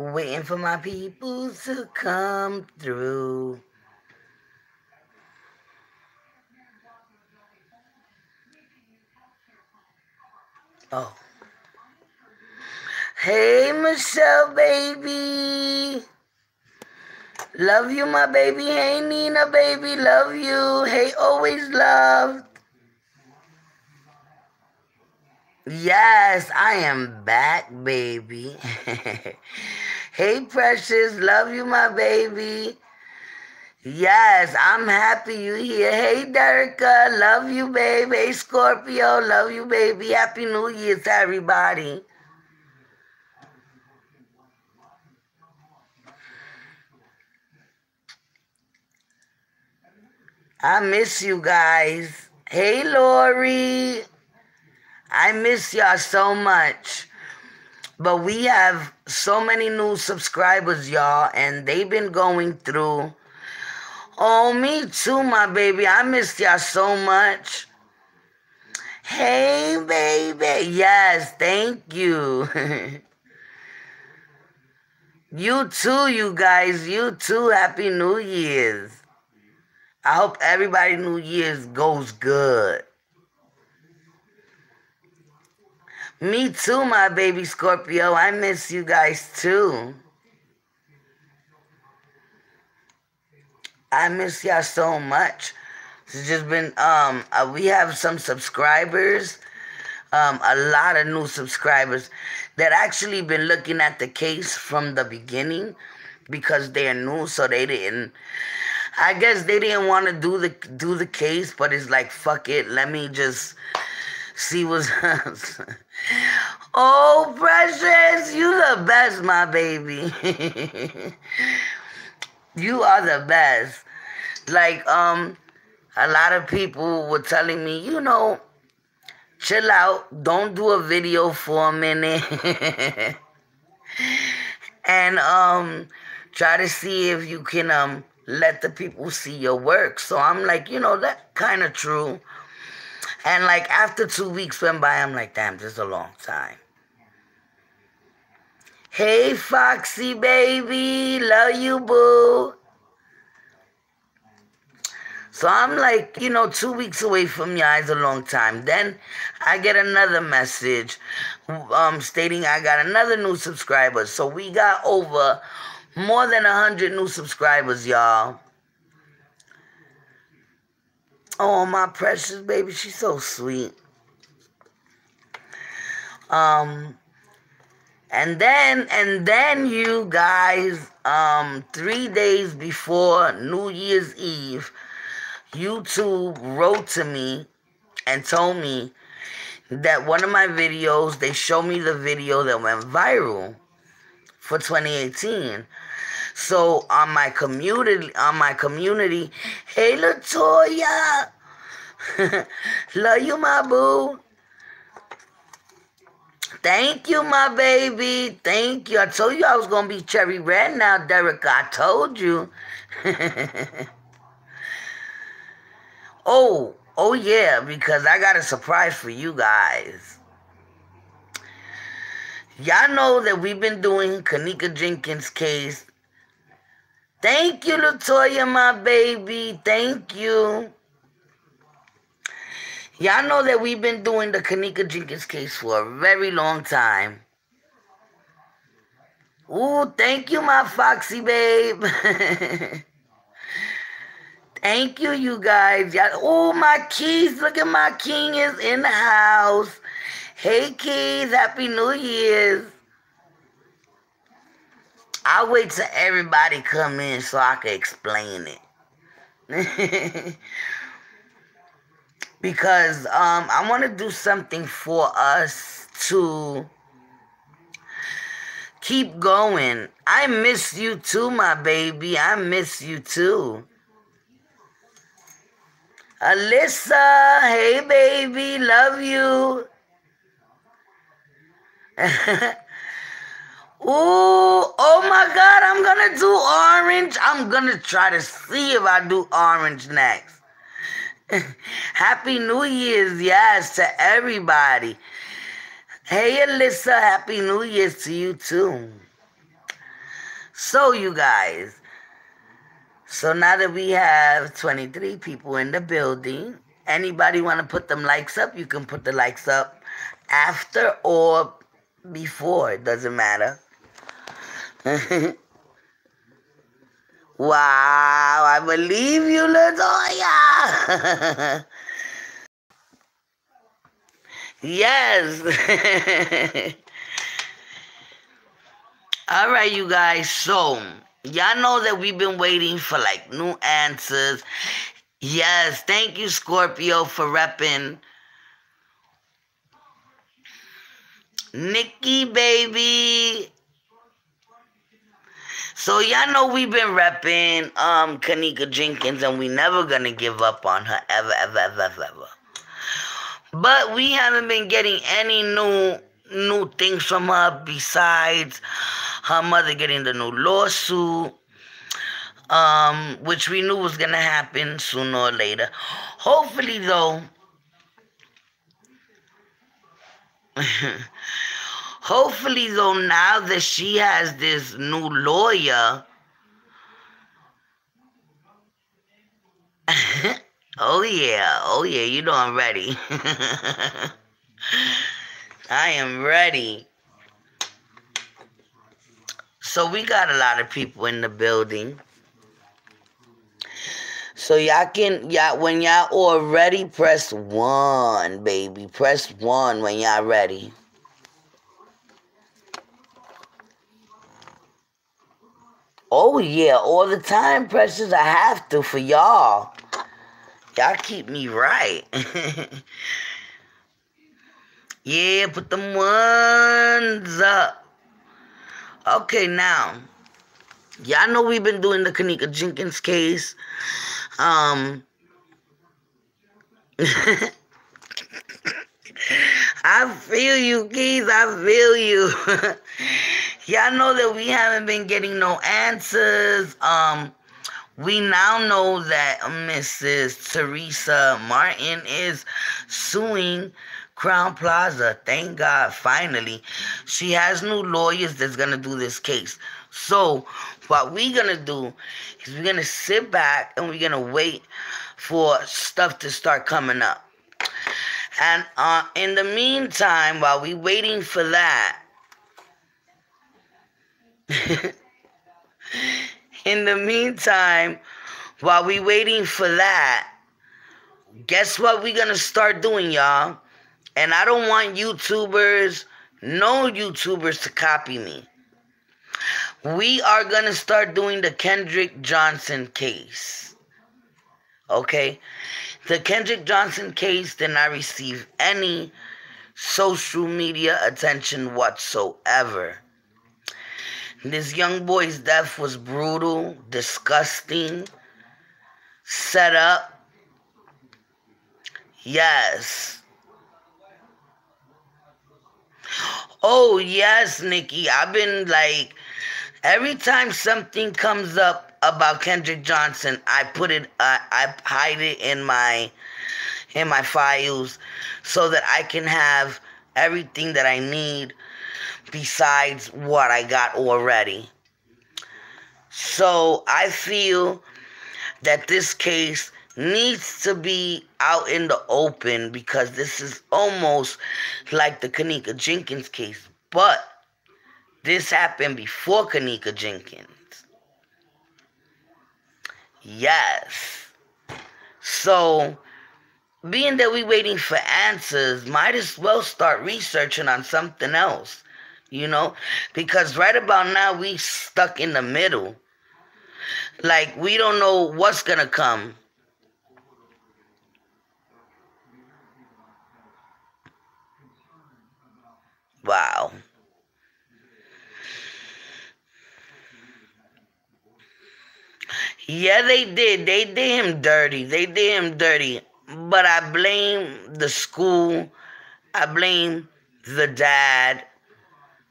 Waiting for my people to come through. Oh. Hey, Michelle, baby. Love you, my baby. Hey, Nina, baby. Love you. Hey, always loved. Yes, I am back, baby. Hey, Precious. Love you, my baby. Yes, I'm happy you here. Hey, Derica. Love you, baby. Hey, Scorpio. Love you, baby. Happy New Year to everybody. I miss you guys. Hey, Lori. I miss y'all so much. But we have so many new subscribers, y'all, and they've been going through. Oh, me too, my baby. I miss y'all so much. Hey, baby. Yes, thank you. You too, you guys. You too. Happy New Year's. I hope everybody New Year's goes good. Me too, my baby Scorpio. I miss you guys too. I miss y'all so much. It's just been we have some subscribers, a lot of new subscribers that actually been looking at the case from the beginning because they're new, so they didn't. I guess they didn't want to do the case, but it's like fuck it. Let me just see what's. Oh, Precious, you the best, my baby. You are the best. Like, a lot of people were telling me, chill out, don't do a video for a minute. And try to see if you can let the people see your work. So I'm like, that's kind of true. And like after 2 weeks went by, I'm like, damn, this is a long time. Hey, Foxy baby, love you, boo. So I'm like, 2 weeks away from y'all is a long time. Then I get another message stating I got another new subscriber. So we got over more than 100 new subscribers, y'all. Oh, my precious baby, she's so sweet. And then you guys, 3 days before New Year's Eve, YouTube wrote to me and told me that one of my videos, they showed me the video that went viral for 2018. So on my community, hey Latoya, love you, my boo. Thank you, my baby. Thank you. I told you I was going to be cherry red now, Derek. I told you. Oh yeah, because I got a surprise for you guys. Y'all know that we've been doing Kenneka Jenkins' case. Thank you, Latoya, my baby. Thank you. Y'all know that we've been doing the Kenneka Jenkins case for a very long time. Ooh, thank you, my Foxy babe. Thank you, you guys. Oh, my Keys. Look at my king is in the house. Hey, Keys. Happy New Year's. I'll wait till everybody come in so I can explain it. Because I want to do something for us to keep going. I miss you too, my baby. I miss you too. Alyssa, hey baby, love you. Ooh, oh my God, I'm gonna do orange. I'm gonna try to see if I do orange next. Happy New Year's, yes, to everybody. Hey Alyssa, Happy New Year's to you too. So, you guys, so now that we have 23 people in the building, anybody want to put them likes up? You can put the likes up after or before. It doesn't matter. Wow, I believe you, Latoya. Yes. All right, you guys. So, y'all know that we've been waiting for like new answers. Yes, thank you, Scorpio, for repping. Nikki, baby. So y'all know we've been repping Kanika Jenkins, and we never gonna give up on her ever, ever, ever, ever, ever. But we haven't been getting any new things from her besides her mother getting the new lawsuit, which we knew was gonna happen sooner or later. Hopefully, though. Hopefully, though, now that she has this new lawyer. Oh yeah, you know I'm ready. I am ready. So we got a lot of people in the building. So when y'all all ready, press 1, baby. Press 1 when y'all ready. Oh yeah, all the time, precious. I have to for y'all. Y'all keep me right. Yeah, put them ones up. Okay, now, y'all know we've been doing the Kanika Jenkins case. I feel you, Keith. I feel you. Y'all know that we haven't been getting no answers. We now know that Mrs. Teresa Martin is suing Crown Plaza. Thank God, finally. She has new lawyers that's going to do this case. So, what we're going to do is we're going to sit back and we're going to wait for stuff to start coming up. And in the meantime, while we're waiting for that, guess what we're going to start doing, y'all? And I don't want no YouTubers to copy me. We are going to start doing the Kendrick Johnson case. Okay? The Kendrick Johnson case did not receive any social media attention whatsoever. This young boy's death was brutal, disgusting, set up. Yes. Oh, yes, Nikki. I've been like, every time something comes up about Kendrick Johnson, I hide it in my files so that I can have everything that I need besides what I got already. So I feel that this case needs to be out in the open because this is almost like the Kanika Jenkins case. But this happened before Kanika Jenkins. Yes. So, being that we're waiting for answers, might as well start researching on something else, because right about now we stuck in the middle. Like, we don't know what's gonna come. Wow. Yeah, they did. They did him dirty. But I blame the school. I blame the dad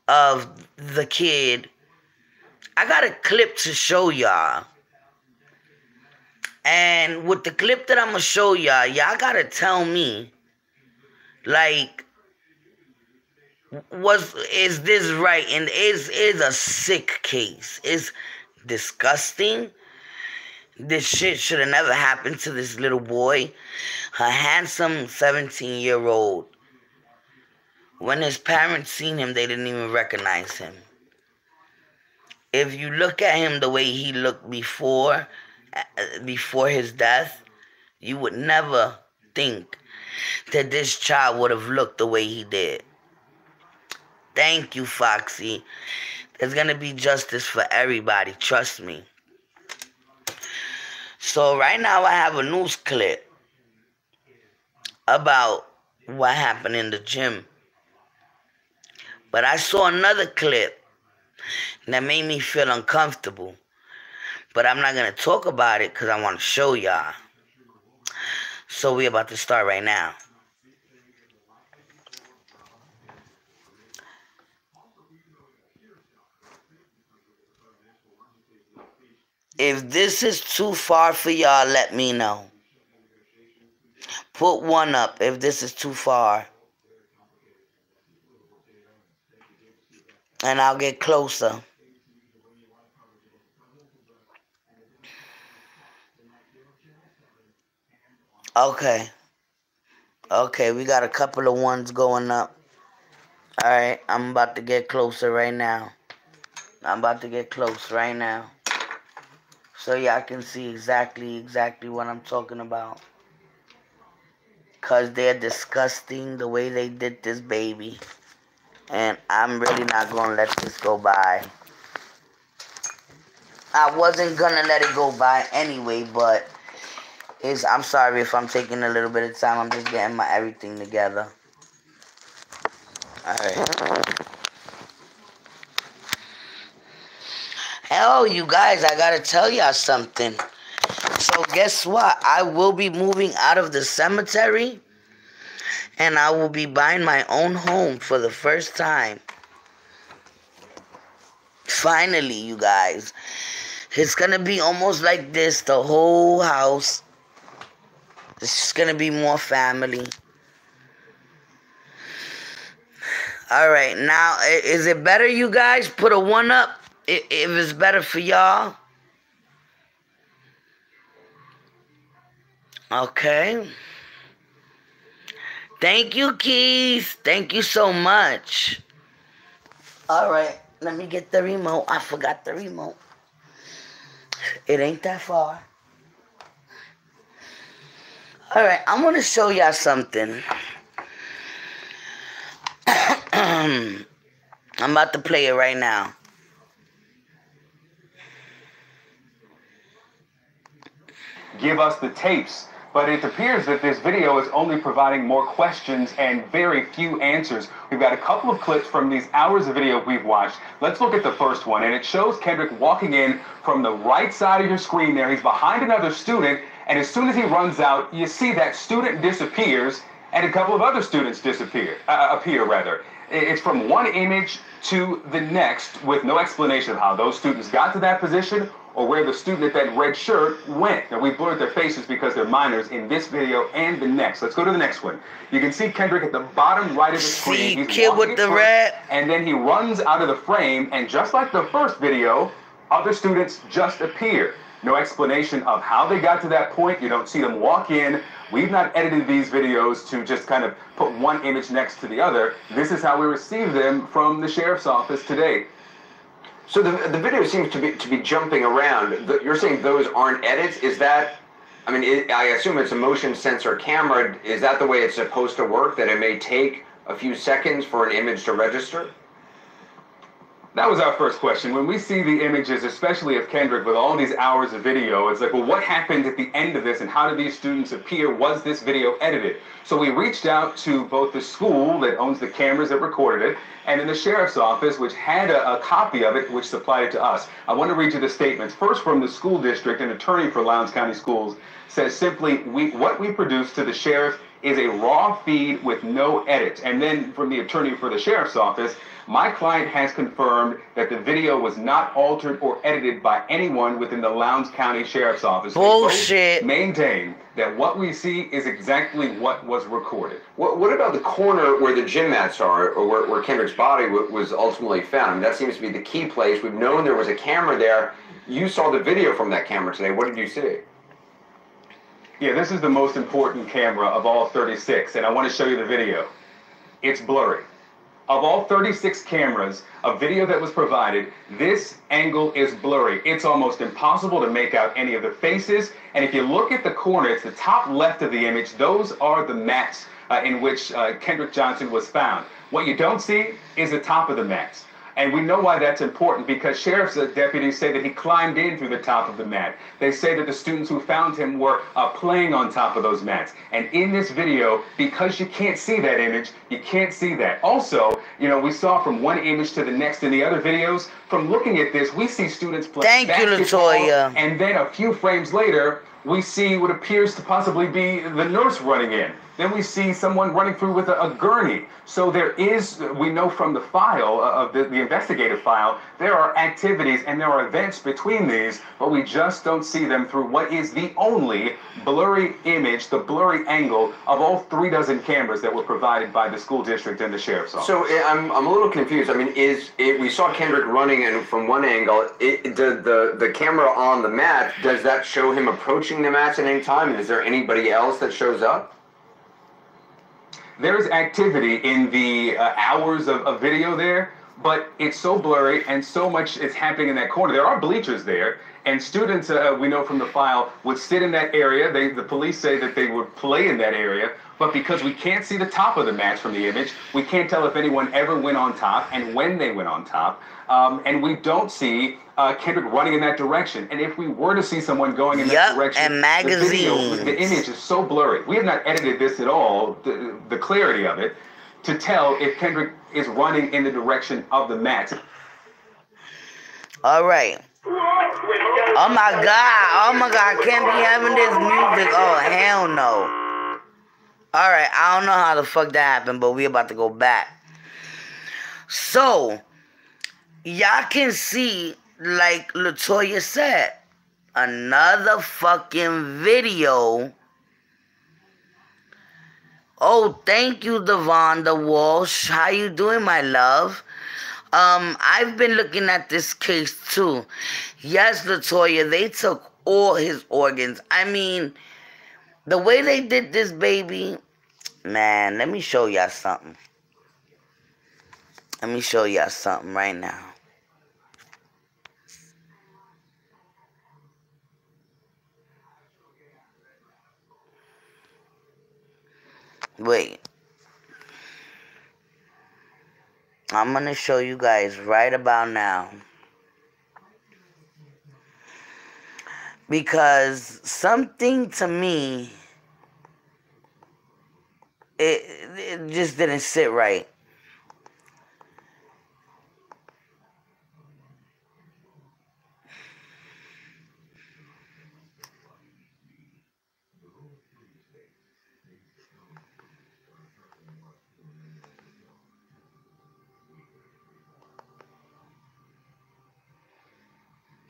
of the kid. I got a clip to show y'all. And with the clip that I'm going to show y'all, y'all got to tell me, like, is this right? And is a sick case. It's disgusting. This shit should have never happened to this little boy, a handsome 17-year-old. When his parents seen him, they didn't even recognize him. If you look at him the way he looked before his death, you would never think that this child would have looked the way he did. Thank you, Foxy. There's going to be justice for everybody, trust me. So right now I have a news clip about what happened in the gym. But I saw another clip that made me feel uncomfortable. But I'm not going to talk about it because I want to show y'all. So we're about to start right now. If this is too far for y'all, let me know. Put one up if this is too far. And I'll get closer. Okay. Okay, we got a couple of ones going up. Alright, I'm about to get closer right now. I'm about to get close right now. So y'all can see exactly what I'm talking about. Because they're disgusting the way they did this baby. And I'm really not going to let this go by. I wasn't going to let it go by anyway, but I'm sorry if I'm taking a little bit of time. I'm just getting my everything together. Alright. Hell, you guys, I gotta tell y'all something. So guess what? I will be moving out of the cemetery. And I will be buying my own home for the first time. Finally, you guys. It's gonna be almost like this, the whole house. It's just gonna be more family. Alright, now, is it better, you guys? Put a 1 up if it's better for y'all. Okay. Thank you, Keith. Thank you so much. Alright, let me get the remote. I forgot the remote. It ain't that far. Alright, I'm going to show y'all something. I'm about to play it right now. Give us the tapes. But it appears that this video is only providing more questions and very few answers. We've got a couple of clips from these hours of video we've watched. Let's look at the first one, and it shows Kendrick walking in from the right side of your screen there. He's behind another student, and as soon as he runs out, you see that student disappears, and a couple of other students appear. It's from one image to the next with no explanation of how those students got to that position or where the student at that red shirt went. Now, we blurred their faces because they're minors in this video and the next. Let's go to the next one. You can see Kendrick at the bottom right of the screen. He's kid with the red. And then he runs out of the frame, and just like the first video, other students just appear. No explanation of how they got to that point. You don't see them walk in. We've not edited these videos to just kind of put one image next to the other. This is how we received them from the sheriff's office today. So the video seems to be jumping around. You're saying those aren't edits? Is that, I mean, I assume it's a motion sensor camera. Is that the way it's supposed to work, that it may take a few seconds for an image to register? That was our first question. When we see the images, especially of Kendrick with all these hours of video, it's like, well, what happened at the end of this and how did these students appear? Was this video edited? So we reached out to both the school that owns the cameras that recorded it and then the sheriff's office, which had a copy of it, which supplied it to us. I want to read you the statements. First, from the school district, an attorney for Lowndes County Schools says simply, what we produce to the sheriff is a raw feed with no edits. And then from the attorney for the sheriff's office, my client has confirmed that the video was not altered or edited by anyone within the Lowndes County Sheriff's Office. Bullshit. They both maintain that what we see is exactly what was recorded. What about the corner where the gym mats are, or where Kendrick's body was ultimately found? I mean, that seems to be the key place. We've known there was a camera there. You saw the video from that camera today. What did you see? Yeah, this is the most important camera of all 36, and I want to show you the video. It's blurry. Of all 36 cameras, a video that was provided, this angle is blurry. It's almost impossible to make out any of the faces. And if you look at the corner, it's the top left of the image. Those are the mats in which Kendrick Johnson was found. What you don't see is the top of the mats. And we know why that's important, because sheriff's deputies say that he climbed in through the top of the mat. They say that the students who found him were playing on top of those mats. And in this video, because you can't see that image, you can't see that. Also, you know, we saw from one image to the next in the other videos, from looking at this, we see students playing basketball. Thank you, Latoya. And then a few frames later, we see what appears to possibly be the nurse running in. Then we see someone running through with a gurney. So there is, we know from the file, of the investigative file, there are activities and there are events between these, but we just don't see them through what is the only blurry image, the blurry angle of all 36 cameras that were provided by the school district and the sheriff's office. So I'm a little confused. I mean, we saw Kendrick running in from one angle. The camera on the mat, does that show him approaching the mats at any time? And is there anybody else that shows up? There is activity in the hours of video there, but it's so blurry and so much is happening in that corner. There are bleachers there, and students, we know from the file, would sit in that area. The police say that they would play in that area, but because we can't see the top of the mats from the image, we can't tell if anyone ever went on top and when they went on top. And we don't see Kendrick running in that direction. And if we were to see someone going in that direction, and magazines. the image is so blurry. We have not edited this at all, the clarity of it, to tell if Kendrick is running in the direction of the mats. All right. Oh my God, I can't be having this music. Oh, hell no. Alright, I don't know how the fuck that happened, but we about to go back. So, y'all can see, like Latoya said, another fucking video. Oh, thank you, Devonda Walsh. How you doing, my love? I've been looking at this case too. Yes, Latoya, they took all his organs. I mean, the way they did this, baby, man, let me show y'all something. Let me show y'all something right now. Wait. I'm going to show you guys right about now. Because something to me, it just didn't sit right.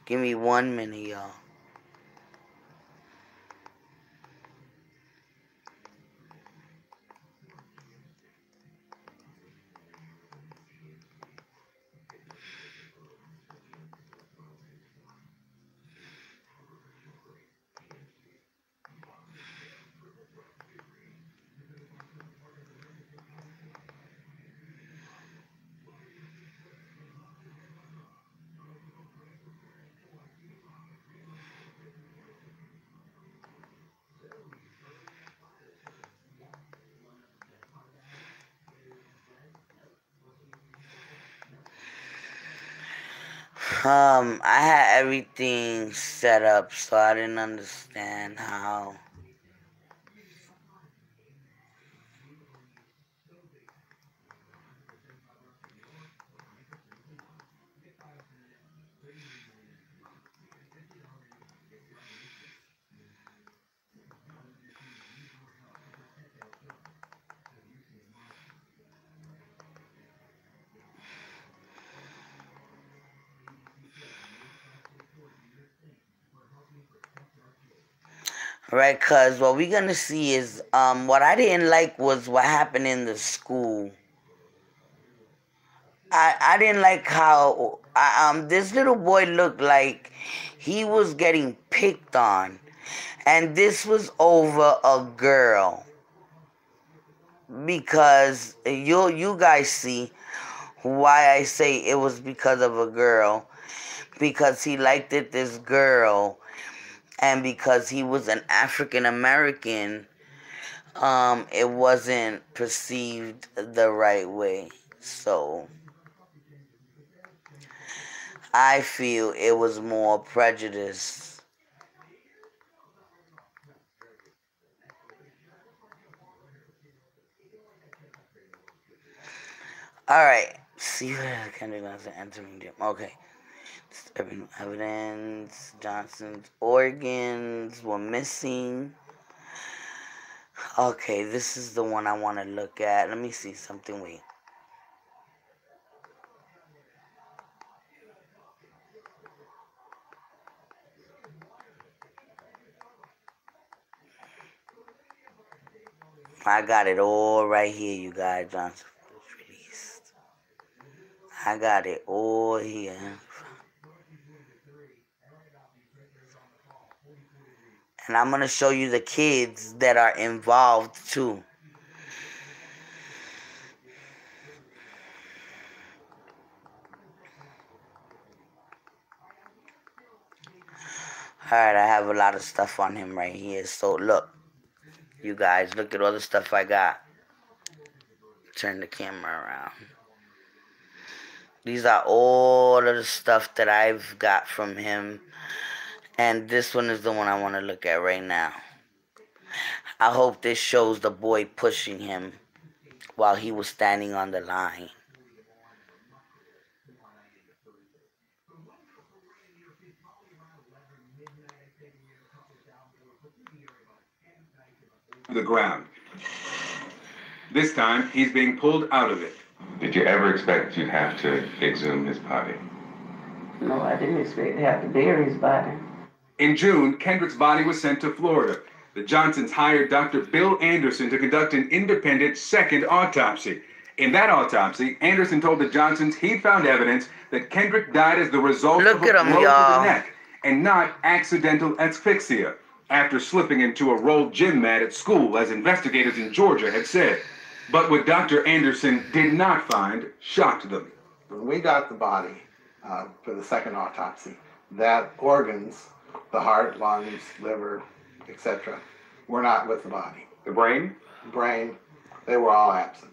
Give me 1 minute, y'all. I had everything set up, so I didn't understand how. Right, because what we're going to see is, what I didn't like was what happened in the school. I didn't like how this little boy looked like he was getting picked on. And this was over a girl. Because you guys see why I say it was because of a girl. Because he liked this girl. And because he was an African American, it wasn't perceived the right way. So I feel it was more prejudice. Alright. See where Kendrick Lamar entering gym. Okay. Evidence. Johnson's organs were missing. Okay, this is the one I want to look at. Let me see something. Wait. I got it all right here, you guys. Johnson was released. I got it all here. And I'm going to show you the kids that are involved too. Alright, I have a lot of stuff on him right here. So look. You guys, look at all the stuff I got. Turn the camera around. These are all of the stuff that I've got from him. And this one is the one I want to look at right now. I hope this shows the boy pushing him while he was standing on the line. The ground. This time, he's being pulled out of it. Did you ever expect you'd have to exhume his body? No, I didn't expect to have to bury his body. In June, Kendrick's body was sent to Florida. The Johnsons hired Dr. Bill Anderson to conduct an independent second autopsy. In that autopsy, Anderson told the Johnsons he'd found evidence that Kendrick died as the result of a blow to the neck and not accidental asphyxia, after slipping into a rolled gym mat at school, as investigators in Georgia had said. But what Dr. Anderson did not find shocked them. When we got the body for the second autopsy, that organs, the heart, lungs, liver, etc., were not with the body. The brain? Brain, they were all absent.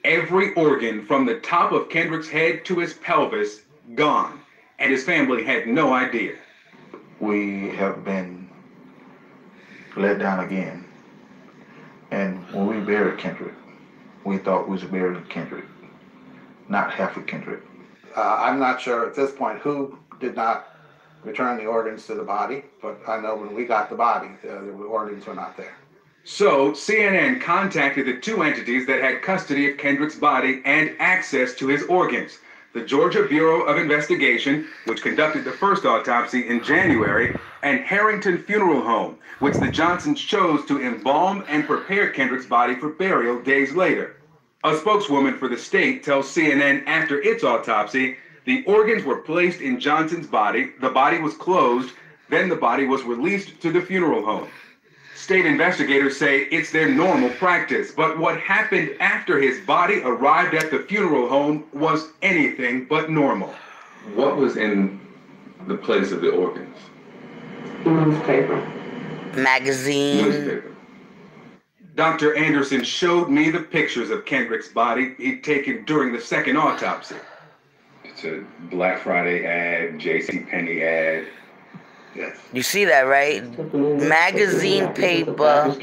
Every organ from the top of Kendrick's head to his pelvis gone, and his family had no idea. We have been let down again. And when we buried Kendrick, we thought we was burying Kendrick, not half of Kendrick. I'm not sure at this point who did not return the organs to the body, but I know when we got the body, the organs were not there. So CNN contacted the two entities that had custody of Kendrick's body and access to his organs. The Georgia Bureau of Investigation, which conducted the first autopsy in January, and Harrington Funeral Home, which the Johnsons chose to embalm and prepare Kendrick's body for burial days later. A spokeswoman for the state tells CNN after its autopsy, the organs were placed in Johnson's body, the body was closed, then the body was released to the funeral home. State investigators say it's their normal practice, but what happened after his body arrived at the funeral home was anything but normal. What was in the place of the organs? Newspaper. Magazine. Newspaper. Dr. Anderson showed me the pictures of Kendrick's body he'd taken during the second autopsy. It's a Black Friday ad, JCPenney ad. Yes. You see that, right? Magazine paper,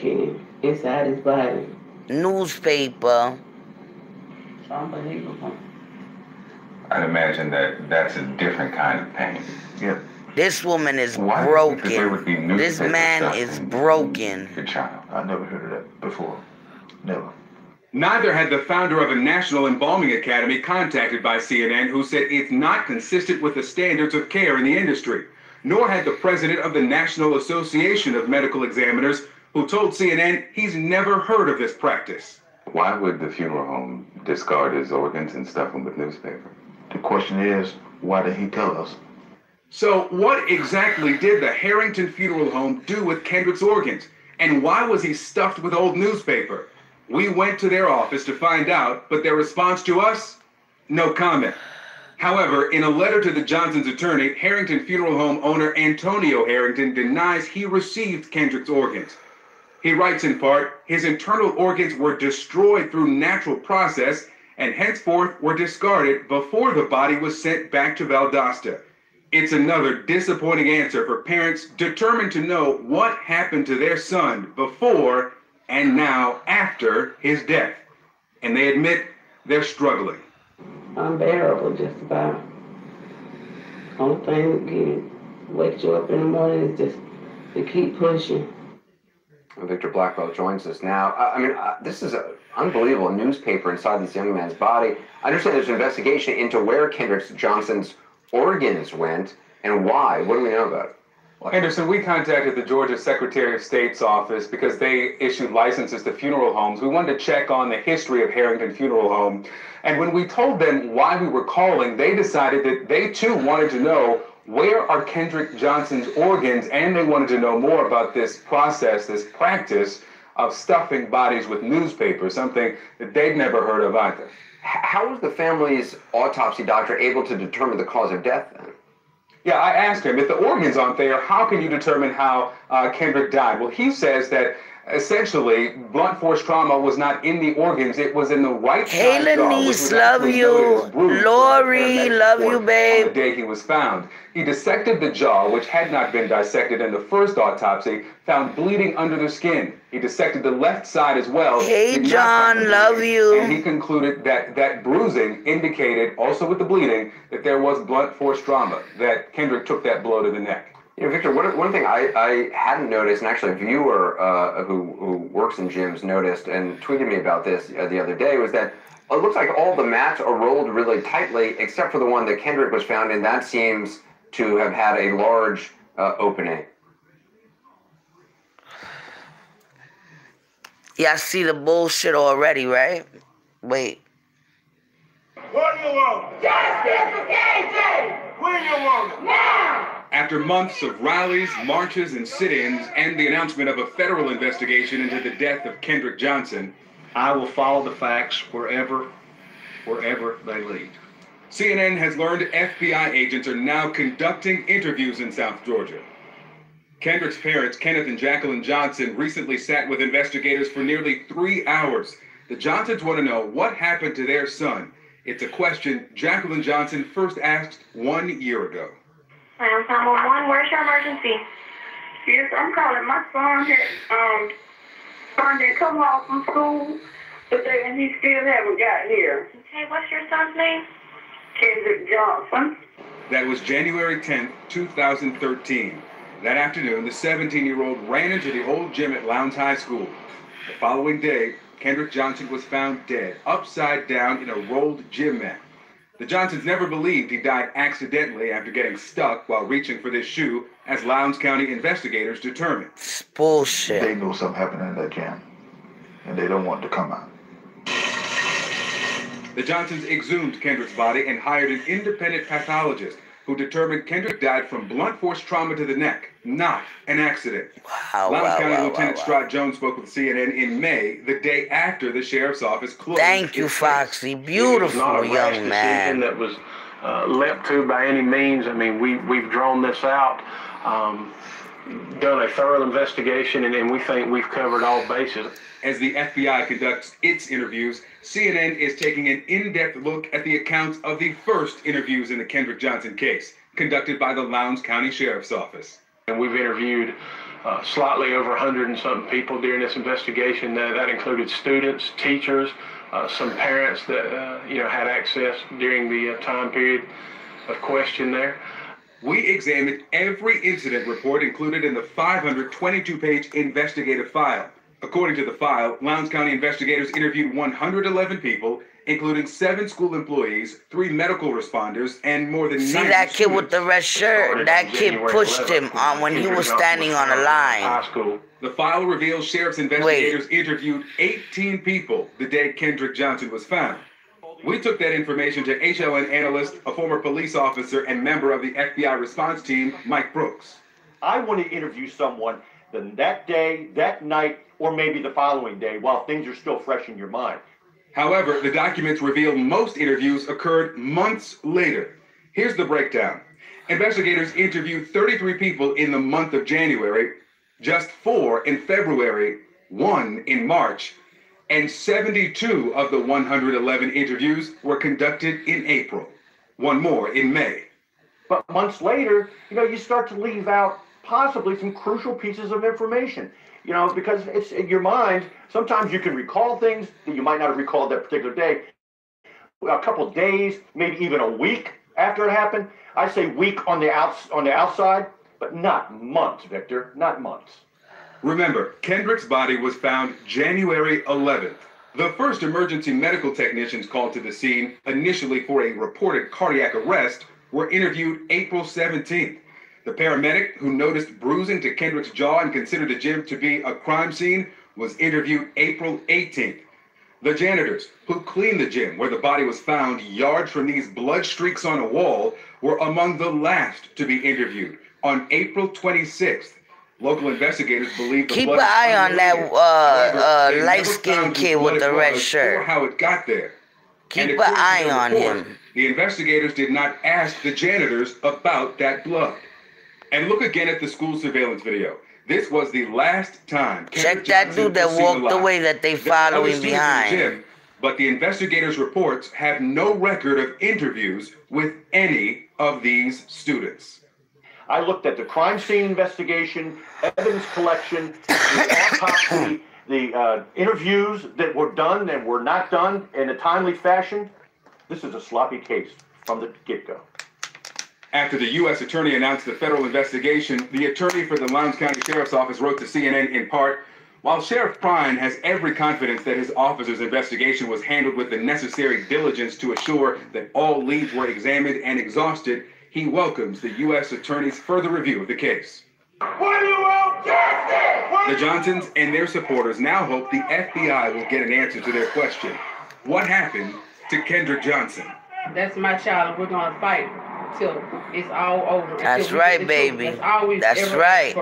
inside his body. newspaper. It's unbelievable. I'd imagine that that's a different kind of pain. Yeah. This woman is Why broken. do you think that there would be This newspaper man stuff is in broken. your child? I never heard of that before. Never. Neither had the founder of the National Embalming Academy contacted by CNN, who said it's not consistent with the standards of care in the industry. nor had the president of the National Association of Medical Examiners, who told CNN he's never heard of this practice. Why would the funeral home discard his organs and stuff them with newspaper? The question is, why did he tell us? So what exactly did the Harrington Funeral Home do with Kendrick's organs? And why was he stuffed with old newspaper? We went to their office to find out, but their response to us? No comment. However, in a letter to the Johnsons' attorney, Harrington Funeral Home owner Antonio Harrington denies he received Kendrick's organs. He writes in part, his internal organs were destroyed through natural process and henceforth were discarded before the body was sent back to Valdosta. It's another disappointing answer for parents determined to know what happened to their son before and now after his death. And they admit they're struggling. Unbearable, just about. Only thing that can wake you up in the morning is just to keep pushing. Victor Blackwell joins us now. This is an unbelievable newspaper inside this young man's body. I understand there's an investigation into where Kendrick Johnson's organs went and why. What do we know about it? Well, Anderson, we contacted the Georgia Secretary of State's office because they issued licenses to funeral homes. We wanted to check on the history of Harrington Funeral Home. And when we told them why we were calling, they decided that they too wanted to know where are Kendrick Johnson's organs, and they wanted to know more about this process, this practice of stuffing bodies with newspapers, something that they'd never heard of either. How was the family's autopsy doctor able to determine the cause of death then? Yeah, I asked him, if the organs aren't there, how can you determine how Kendrick died? Well, he says that essentially blunt force trauma was not in the organs, it was in the right Hey, side jaw, Lenise, love you. Lori, love you, babe. On the day he was found. He dissected the jaw, which had not been dissected in the first autopsy, found bleeding under the skin. He dissected the left side as well. Hey, John, love you. And he concluded that that bruising indicated, also with the bleeding, that there was blunt force trauma, that Kendrick took that blow to the neck. You know, Victor, one thing I hadn't noticed, and actually a viewer who works in gyms noticed and tweeted me about this the other day, was that it looks like all the mats are rolled really tightly, except for the one that Kendrick was found in. That seems to have had a large opening. Yeah, I see the bullshit already, right? Wait. What do you want? Justice for KJ! When you want it? Now! After months of rallies, marches, and sit-ins, and the announcement of a federal investigation into the death of Kendrick Johnson, I will follow the facts wherever they lead. CNN has learned FBI agents are now conducting interviews in South Georgia. Kendrick's parents, Kenneth and Jacqueline Johnson, recently sat with investigators for nearly 3 hours. The Johnsons want to know what happened to their son. It's a question Jacqueline Johnson first asked 1 year ago. 911, where's your emergency? Yes, I'm calling. My son had come home from school today and he still haven't got here. Okay, what's your son's name? Kendrick Johnson. That was January 10th, 2013. That afternoon, the 17-year-old ran into the old gym at Lowndes High School. The following day, Kendrick Johnson was found dead, upside down in a rolled gym mat. The Johnsons never believed he died accidentally after getting stuck while reaching for this shoe, as Lowndes County investigators determined. It's bullshit. They know something happened in that gym, and they don't want it to come out. The Johnsons exhumed Kendrick's body and hired an independent pathologist who determined Kendrick died from blunt force trauma to the neck, not an accident. Lowndes County Lieutenant Strott Jones spoke with CNN in May, the day after the sheriff's office closed. Thank you, Foxy. Beautiful young man. That was leapt to by any means. I mean, we've drawn this out, done a thorough investigation, and we think we've covered all bases. As the FBI conducts its interviews, CNN is taking an in-depth look at the accounts of the first interviews in the Kendrick Johnson case, conducted by the Lowndes County Sheriff's Office. And we've interviewed slightly over 100 and something people during this investigation. That included students, teachers, some parents that had access during the time period of question there. We examined every incident report included in the 522-page investigative file. According to the file, Lowndes County investigators interviewed 111 people, including 7 school employees, 3 medical responders, and more than 90 See that kid with students. the red shirt? That kid pushed him on when he was standing on a line. High school. The file reveals sheriff's investigators interviewed 18 people the day Kendrick Johnson was found. We took that information to HLN analyst, a former police officer, and member of the FBI response team, Mike Brooks. I want to interview someone then that day, that night, or maybe the following day while things are still fresh in your mind. However, the documents reveal most interviews occurred months later. Here's the breakdown. Investigators interviewed 33 people in the month of January, just 4 in February, 1 in March, and 72 of the 111 interviews were conducted in April, 1 more in May. But months later, you start to leave out possibly some crucial pieces of information, because it's in your mind. Sometimes you can recall things that you might not have recalled that particular day. A couple of days, maybe even a week after it happened. I say week on the outside, but not months, Victor, not months. Remember, Kendrick's body was found January 11th. The first emergency medical technicians called to the scene, initially for a reported cardiac arrest, were interviewed April 17th. The paramedic who noticed bruising to Kendrick's jaw and considered the gym to be a crime scene was interviewed April 18th. The janitors who cleaned the gym where the body was found yards from these blood streaks on a wall were among the last to be interviewed on April 26th. Local investigators believe the Keep blood an eye on that light-skinned kid with the red or shirt. how it got there. Keep an eye on him. The investigators did not ask the janitors about that blood. And look again at the school surveillance video. This was the last time Check that dude that walked away that they following behind. Gym, but the investigators' reports have no record of interviews with any of these students. I looked at the crime scene investigation, evidence collection, the autopsy, the interviews that were done and were not done in a timely fashion. This is a sloppy case from the get-go. After the U.S. Attorney announced the federal investigation, the attorney for the Lowndes County Sheriff's Office wrote to CNN in part, "While Sheriff Prine has every confidence that his officer's investigation was handled with the necessary diligence to assure that all leads were examined and exhausted, he welcomes the U.S. Attorney's further review of the case." What do you want? Justice! The Johnsons and their supporters now hope the FBI will get an answer to their question. What happened to Kendrick Johnson? That's my child, and we're going to fight till it's all over. That's right, baby. That's always That's right.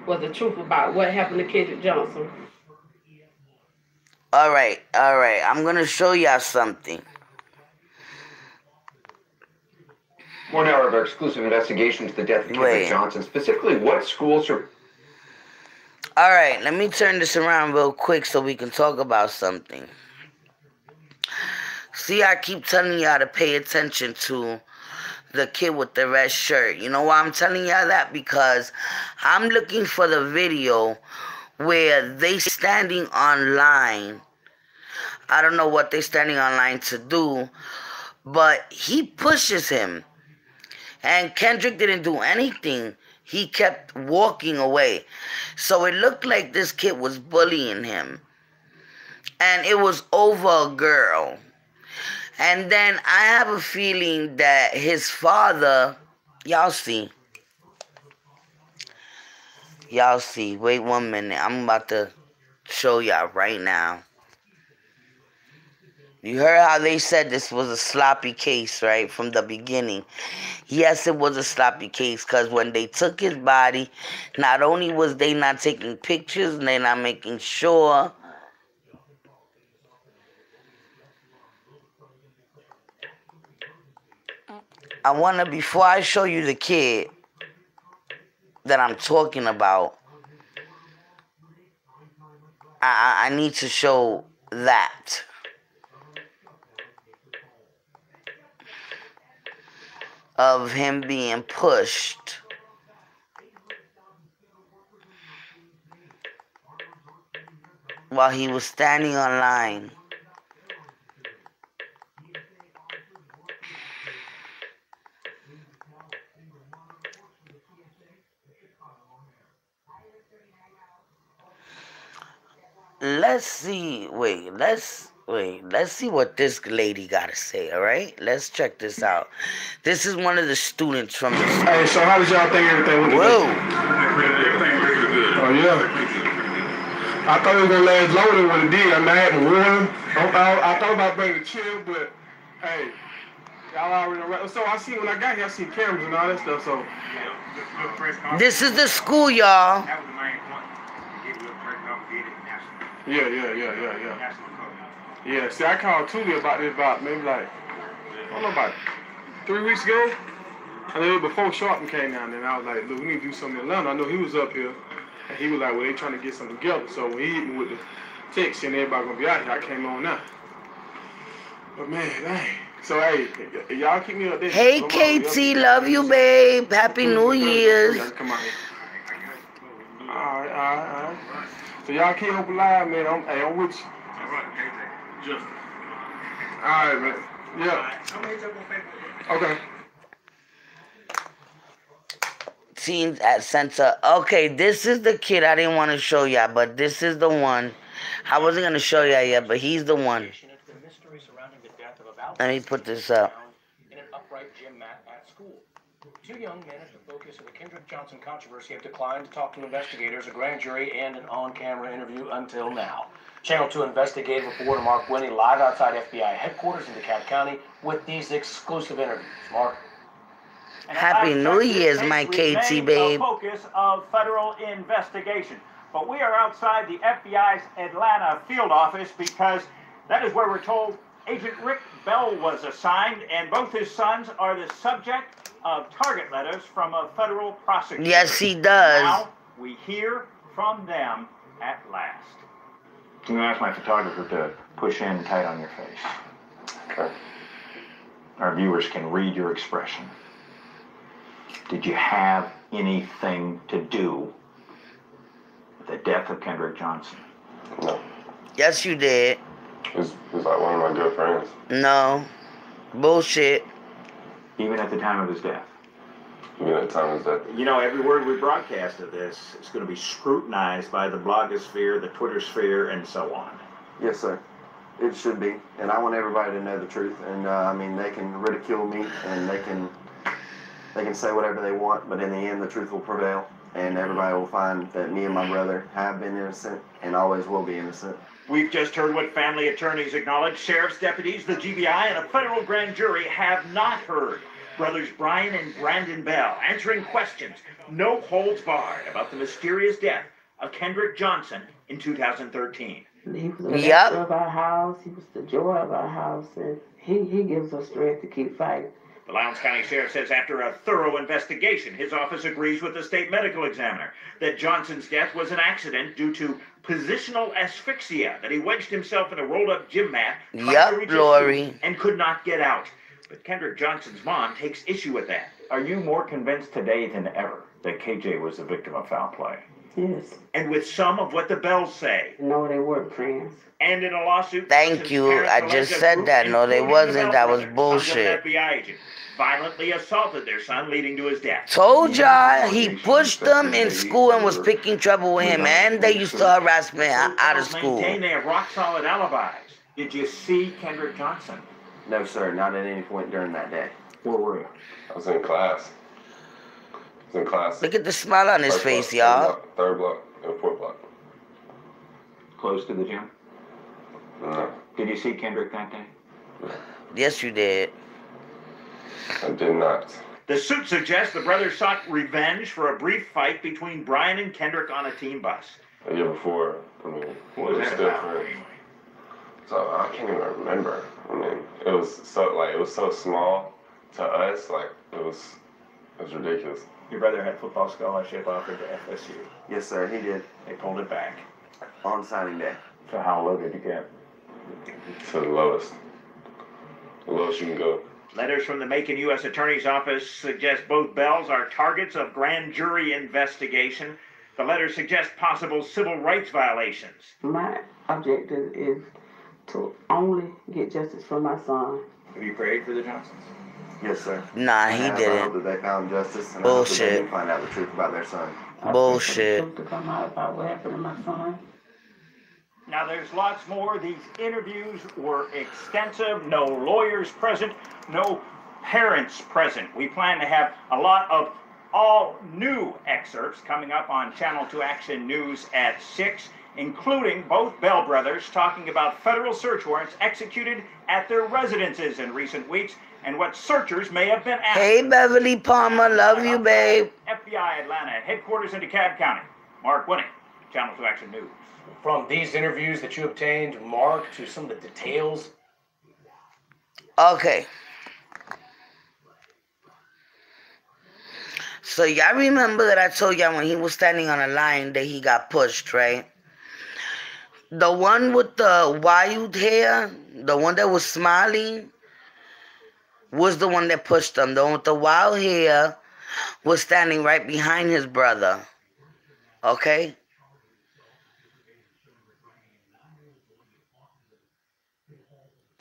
Was the truth about what happened to Kendrick Johnson. All right. I'm going to show y'all something. One hour of our exclusive investigation to the death of Kendrick Johnson. Specifically, what schools are... All right, let me turn this around real quick so we can talk about something. See, I keep telling y'all to pay attention to the kid with the red shirt. You know why I'm telling y'all that? Because I'm looking for the video where they standing online. I don't know what they standing online to do, but he pushes him. And Kendrick didn't do anything. He kept walking away. So it looked like this kid was bullying him. And it was over a girl. And then I have a feeling that his father, y'all see. Wait 1 minute. I'm about to show y'all right now. You heard how they said this was a sloppy case, right? From the beginning. Yes, it was a sloppy case because when they took his body, not only was they not taking pictures, and they're not making sure. I want to, before I show you the kid that I'm talking about, I need to show that. Of him being pushed. While he was standing online. let's see. Let's see what this lady got to say. All right, let's check this out. This is one of the students from the. Hey, so how did y'all think everything went? Whoa. Oh yeah. I thought it was gonna last longer than what it did. I mean, I had my water. I thought about bringing a chill, but hey, y'all already know. So I see when I got here, I see cameras and all that stuff. So This is the school, y'all. That was the main point. Get a little press conference, get it national. yeah. National coverage. Yeah, see, I called Tuli about this maybe like, I don't know, about 3 weeks ago. I know before Sharpton came down there, and I was like, look, we need to do something in Atlanta. I know he was up here, and he was like, well, they trying to get something together. So when he hit me with the text and everybody gonna be out here, I came on now. But man, dang. So hey, y'all keep me up there. Hey, KT, love you, babe. Happy New Year's. Come out here. All right. So y'all keep Hope alive, man. I'm with you. All right, KJ. Justin. All right, man. Yeah. I'm gonna hit you up on Facebook. Okay. Teams at center. Okay, this is the kid I didn't want to show y'all, but this is the one. I wasn't going to show y'all yet, but he's the one. Let me put this up. In an upright gym mat at school. Two young men at the focus of the Kendrick Johnson controversy have declined to talk to investigators, a grand jury, and an on-camera interview until now. Channel 2 investigative reporter Mark Winnie live outside FBI headquarters in DeKalb County with these exclusive interviews. Mark. Happy New Year's, my KT babe. The focus of federal investigation. But we are outside the FBI's Atlanta field office because that is where we're told Agent Rick Bell was assigned, and both his sons are the subject of target letters from a federal prosecutor. Yes, he does. Now we hear from them at last. I'm going to ask my photographer to push in tight on your face. Okay. Our viewers can read your expression. Did you have anything to do with the death of Kendrick Johnson? No. Yes, you did. He's like one of my good friends. No. Bullshit. Even at the time of his death? Even at the time of his death. You know, every word we broadcast of this is going to be scrutinized by the blogosphere, the Twitter sphere, and so on. Yes, sir. It should be. And I want everybody to know the truth. And, I mean, they can ridicule me and they can say whatever they want, but in the end, the truth will prevail. And everybody will find that me and my brother have been innocent and always will be innocent. We've just heard what family attorneys acknowledge. Sheriff's deputies, the GBI, and a federal grand jury have not heard. Brothers Brian and Brandon Bell answering questions, no holds barred, about the mysterious death of Kendrick Johnson in 2013. He was the master of our house. He was the joy of our house. And he gives us strength to keep fighting. The Lowndes County Sheriff says after a thorough investigation, his office agrees with the state medical examiner that Johnson's death was an accident due to positional asphyxia, that he wedged himself in a rolled-up gym mat Lori, and could not get out. But Kendrick Johnson's mom takes issue with that. Are you more convinced today than ever that KJ was the victim of foul play? Yes. And with some of what the Bells say. No, they weren't friends. And in a lawsuit... Thank you. I just said that. No, they wasn't. That was bullshit. FBI agent violently assaulted their son, leading to his death. Told y'all, he pushed them in school and was picking trouble with him, and they used to harass me out of school. Maintain they have rock-solid alibis. Did you see Kendrick Johnson? No, sir, not at any point during that day. Where were you? I was in class. Look at the smile on his face, y'all. Third block and fourth block. Close to the gym? No. Did you see Kendrick that day? Yes, you did. I did not. The suit suggests the brothers sought revenge for a brief fight between Brian and Kendrick on a team bus. A year before, I mean, What was that still about, friends. So I can't even remember. I mean, it was so small to us, like it was ridiculous. Your brother had football scholarship offered to FSU. Yes, sir, he did. They pulled it back. On signing day. So how low did you get? To the lowest. The lowest you can go. Letters from the Macon U.S. Attorney's Office suggest both Bells are targets of grand jury investigation. The letters suggest possible civil rights violations. My objective is to only get justice for my son. Have you prayed for the Johnsons? Yes, sir. Nah, he I hope didn't. that they found justice and Bullshit. I hope that they do find out the truth about their son. Bullshit. To come out about what happened to my son. Now, there's lots more. These interviews were extensive. No lawyers present, no parents present. We plan to have a lot of all new excerpts coming up on Channel 2 Action News at 6, including both Bell brothers talking about federal search warrants executed at their residences in recent weeks and what searchers may have been after. Hey, Beverly Palmer, love you, babe. FBI Atlanta headquarters in DeKalb County. Mark Winning, Channel 2 Action News. From these interviews that you obtained, Mark, to some of the details. Okay. So y'all remember that I told y'all when he was standing on a line that he got pushed, right? The one with the wild hair, the one that was smiling, was the one that pushed him. The one with the wild hair was standing right behind his brother. Okay?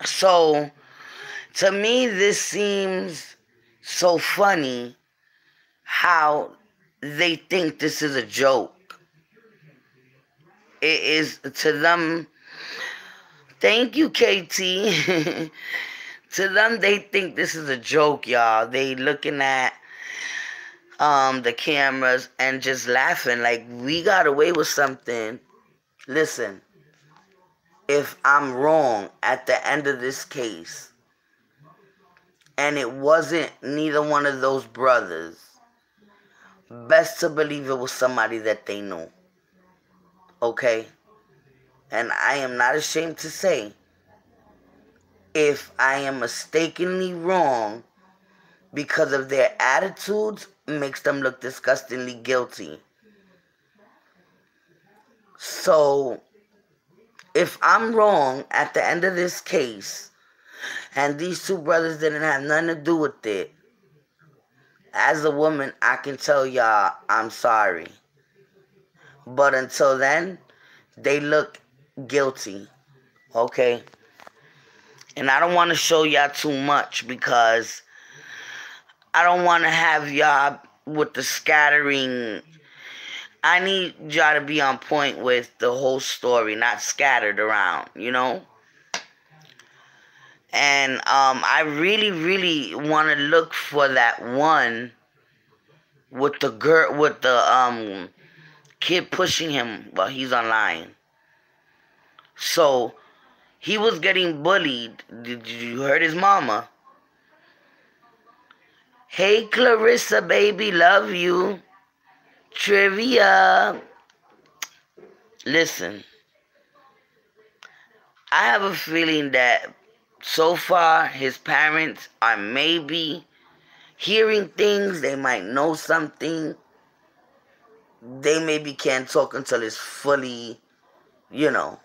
So, to me, this seems so funny how they think this is a joke. It is to them. Thank you, KT. To them, they think this is a joke, y'all. They looking at the cameras and just laughing like we got away with something. Listen, if I'm wrong at the end of this case, and it wasn't neither one of those brothers, best to believe it was somebody that they knew. Okay? And I am not ashamed to say, if I am mistakenly wrong because of their attitudes, makes them look disgustingly guilty. So, if I'm wrong at the end of this case, and these two brothers didn't have nothing to do with it, as a woman, I can tell y'all I'm sorry. But until then, they look guilty. Okay? And I don't want to show y'all too much because I don't want to have y'all with the scattering. I need y'all to be on point with the whole story, not scattered around, you know? And I really, really want to look for that one with the girl, with the kid pushing him while he's online. So he was getting bullied. Did you heard his mama? Hey Clarissa, baby, love you. Trivia. Listen, I have a feeling that so far his parents are maybe hearing things. They might know something. They maybe can't talk until it's fully, you know.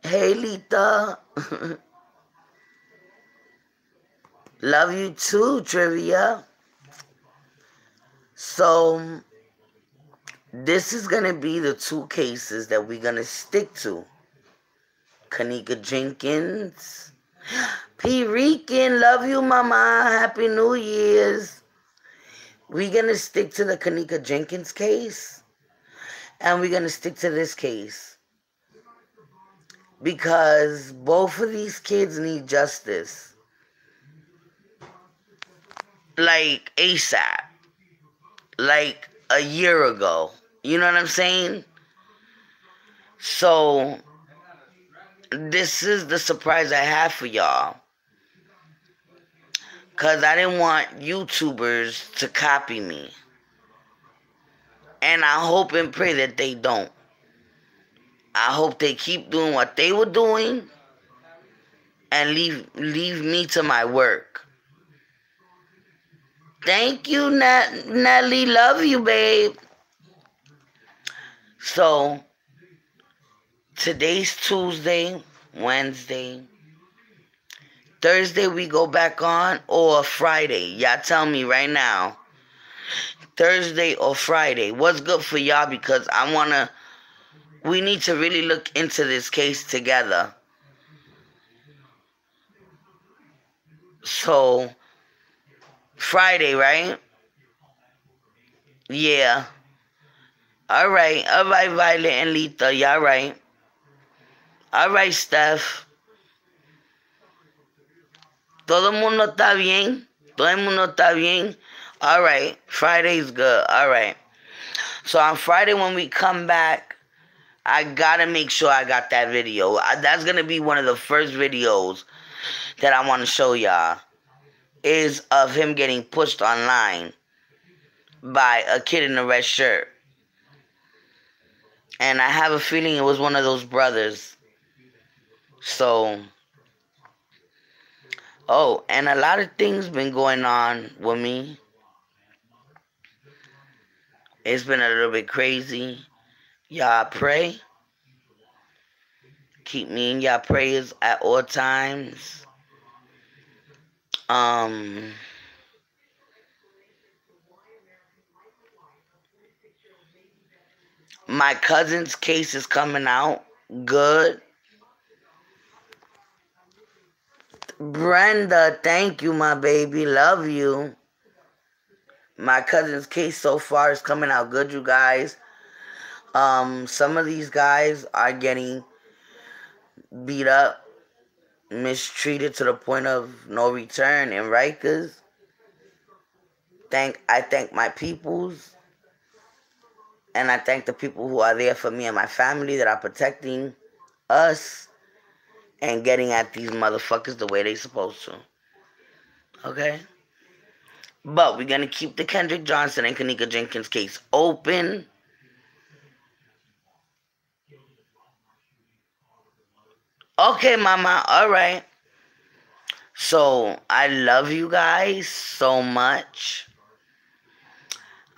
Hey Lita. Love you too, Trivia. So, this is going to be the two cases that we're going to stick to. Kenneka Jenkins. P. Rican, love you, mama. Happy New Year's. We're going to stick to the Kenneka Jenkins case. And we're going to stick to this case. Because both of these kids need justice. Like ASAP. Like a year ago. You know what I'm saying? So, this is the surprise I have for y'all. Because I didn't want YouTubers to copy me. And I hope and pray that they don't. I hope they keep doing what they were doing. And leave me to my work. Thank you, Nelly. Love you, babe. So, today's Tuesday, Wednesday. Thursday we go back on, or Friday. Y'all tell me right now. Thursday or Friday. What's good for y'all? Because we need to really look into this case together. So, Friday, right? Yeah. All right, Violet and Letha, y'all right. All right, Steph. Todo el mundo está bien. Todo el mundo está bien. All right, Friday's good. All right. So on Friday when we come back, I gotta make sure I got that video. That's gonna be one of the first videos that I want to show y'all. Is of him getting pushed online by a kid in a red shirt. And I have a feeling it was one of those brothers. So, oh, and a lot of things been going on with me. It's been a little bit crazy. Y'all pray. Keep me in y'all prayers at all times. My cousin's case is coming out good. Brenda, thank you, my baby. Love you. My cousin's case so far is coming out good, you guys. Some of these guys are getting beat up, mistreated to the point of no return in Rikers. I thank my peoples. And I thank the people who are there for me and my family that are protecting us and getting at these motherfuckers the way they supposed to. Okay? But we're going to keep the Kendrick Johnson and Kenneka Jenkins case open. Okay, mama. All right. So, I love you guys so much.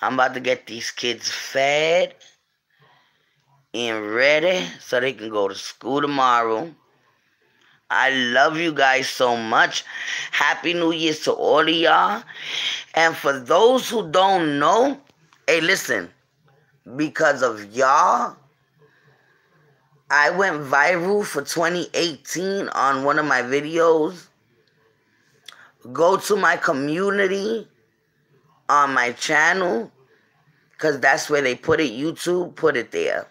I'm about to get these kids fed and ready so they can go to school tomorrow. I love you guys so much. Happy New Year's to all of y'all. And for those who don't know, hey, listen. Because of y'all, I went viral for 2018 on one of my videos. Go to my community on my channel, because that's where they put it. YouTube put it there.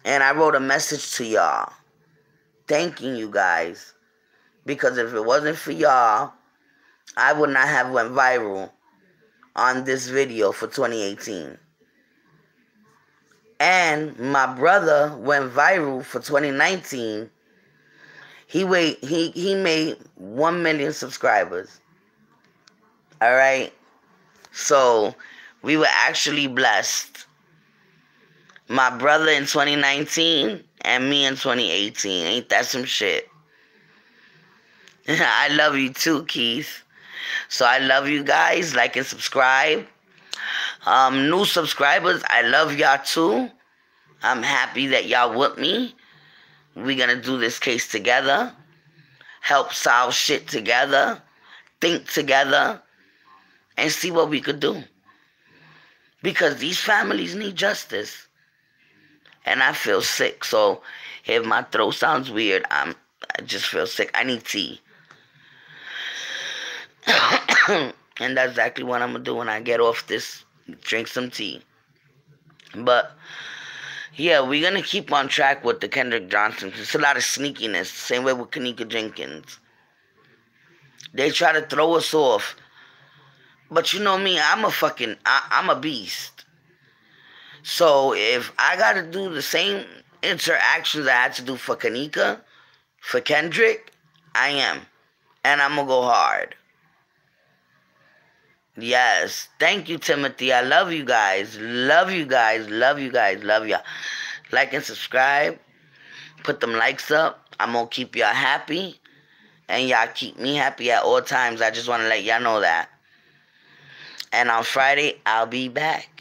And I wrote a message to y'all thanking you guys, because if it wasn't for y'all, I would not have went viral on this video for 2018. And my brother went viral for 2019. He made 1 million subscribers. All right. So, we were actually blessed. My brother in 2019 and me in 2018. Ain't that some shit? I love you too, Keith. So, I love you guys. Like and subscribe. New subscribers, I love y'all too. I'm happy that y'all with me. We're going to do this case together. Help solve shit together. Think together. And see what we could do. Because these families need justice. And I feel sick. So if my throat sounds weird, I just feel sick. I need tea. And that's exactly what I'm going to do when I get off this. Drink some tea. But yeah, we're going to keep on track with the Kendrick Johnson. It's a lot of sneakiness. Same way with Kenneka Jenkins. They try to throw us off. But you know me, I'm a beast. So if I got to do the same interactions I had to do for Kenneka, for Kendrick, I am. And I'm going to go hard. Yes. Thank you, Timothy. I love you guys. Love you guys. Love you guys. Love y'all. Like and subscribe. Put them likes up. I'm going to keep y'all happy. And y'all keep me happy at all times. I just want to let y'all know that. And on Friday, I'll be back.